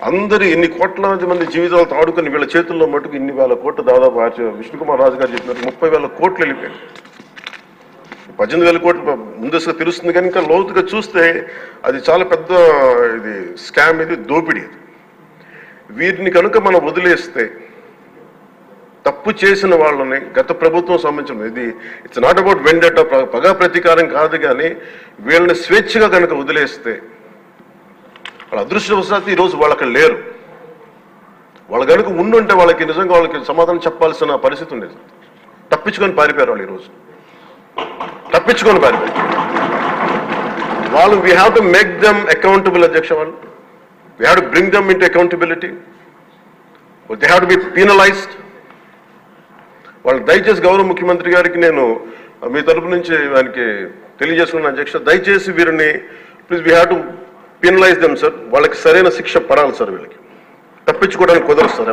అందరూ ఇన్ని కోట్లాది మంది జీవితాలతో ఆడుకుని వీళ్ళ చేతుల్లో మటుకు ఇన్ని వేల కోట్లు దాదాపు విష్ణుకుమార్ రాజు గారు చెప్పినట్టు 30,000 కోట్లు వెళ్ళిపోయాయి. 18,000 కోట్లు ముందస్తుగా తెలుస్తుంది కానీ ఇంకా లోతుగా చూస్తే అది చాలా పెద్ద ఇది స్కామ్, ఇది దోపిడీ. వీరిని కనుక మనం వదిలేస్తే తప్పు చేసిన వాళ్ళని గత ప్రభుత్వం సంబంధించిన ఇది ఇట్స్ నాట్ అబౌట్ వెండట పగా ప్రతీకారం కాదు, కానీ వీళ్ళని స్వేచ్ఛగా కనుక వదిలేస్తే వాళ్ళ అదృష్టవశాత్తు ఈరోజు వాళ్ళు అక్కడ లేరు. వాళ్ళు కనుక ఉండుంటే వాళ్ళకి నిజంగా వాళ్ళకి సమాధానం చెప్పాల్సిన పరిస్థితి ఉండేది. తప్పించుకొని పారిపోయారు వాళ్ళు ఈరోజు, తప్పించుకొని పారిపోయారు వాళ్ళు. We have to make them accountable అధ్యక్ష. వాళ్ళు we have to bring them into accountability. They have to be penalised. వాళ్ళు దయచేసి గౌరవ ముఖ్యమంత్రి గారికి నేను మీ తరపు నుంచి ఆయనకి తెలియజేస్తున్నాను అధ్యక్ష, దయచేసి వీరిని please we have to penalise them sir. వాళ్ళకి సరైన శిక్ష పడాలి సార్. వీళ్ళకి తప్పించుకోవడానికి కుదరదు సార్.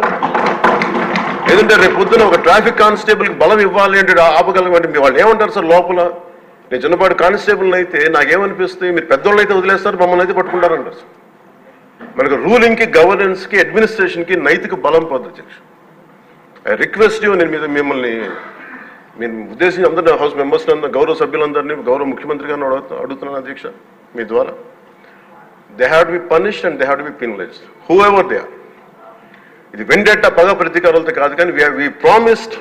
ఏదంటే రేపు పొద్దున ఒక ట్రాఫిక్ కానిస్టేబుల్కి బలం ఇవ్వాలి అంటే ఆపగలమంటే వాళ్ళు ఏమంటారు సార్ లోపల? నేను చిన్నపాటి కానిస్టేబుల్ని అయితే నాకేమనిపిస్తుంది, మీరు పెద్దోళ్ళు అయితే వదిలేస్తారు, మమ్మల్ని అయితే పట్టుకుంటారంటారు సార్. మనకు రూలింగ్కి, గవర్నెన్స్కి, అడ్మినిస్ట్రేషన్కి నైతిక బలం పోదు అధ్యక్ష. ఐ రిక్వెస్ట్ యూ, నేను మిమ్మల్ని ఉద్దేశించి అందరినీ హౌస్ మెంబర్స్ గౌరవ సభ్యులందరినీ గౌరవ ముఖ్యమంత్రి గారిని అడుగుతున్నాను అధ్యక్ష మీ ద్వారా. They have to be punished and they have to be penalised whoever they are. ఇది వెండెట్టా పగ ప్రతీకారాలతో కాదు, కానీ we promised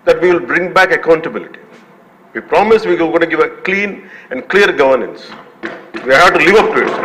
that we will bring back accountability. We promise we will give a clean and clear governance. We have to live up to it.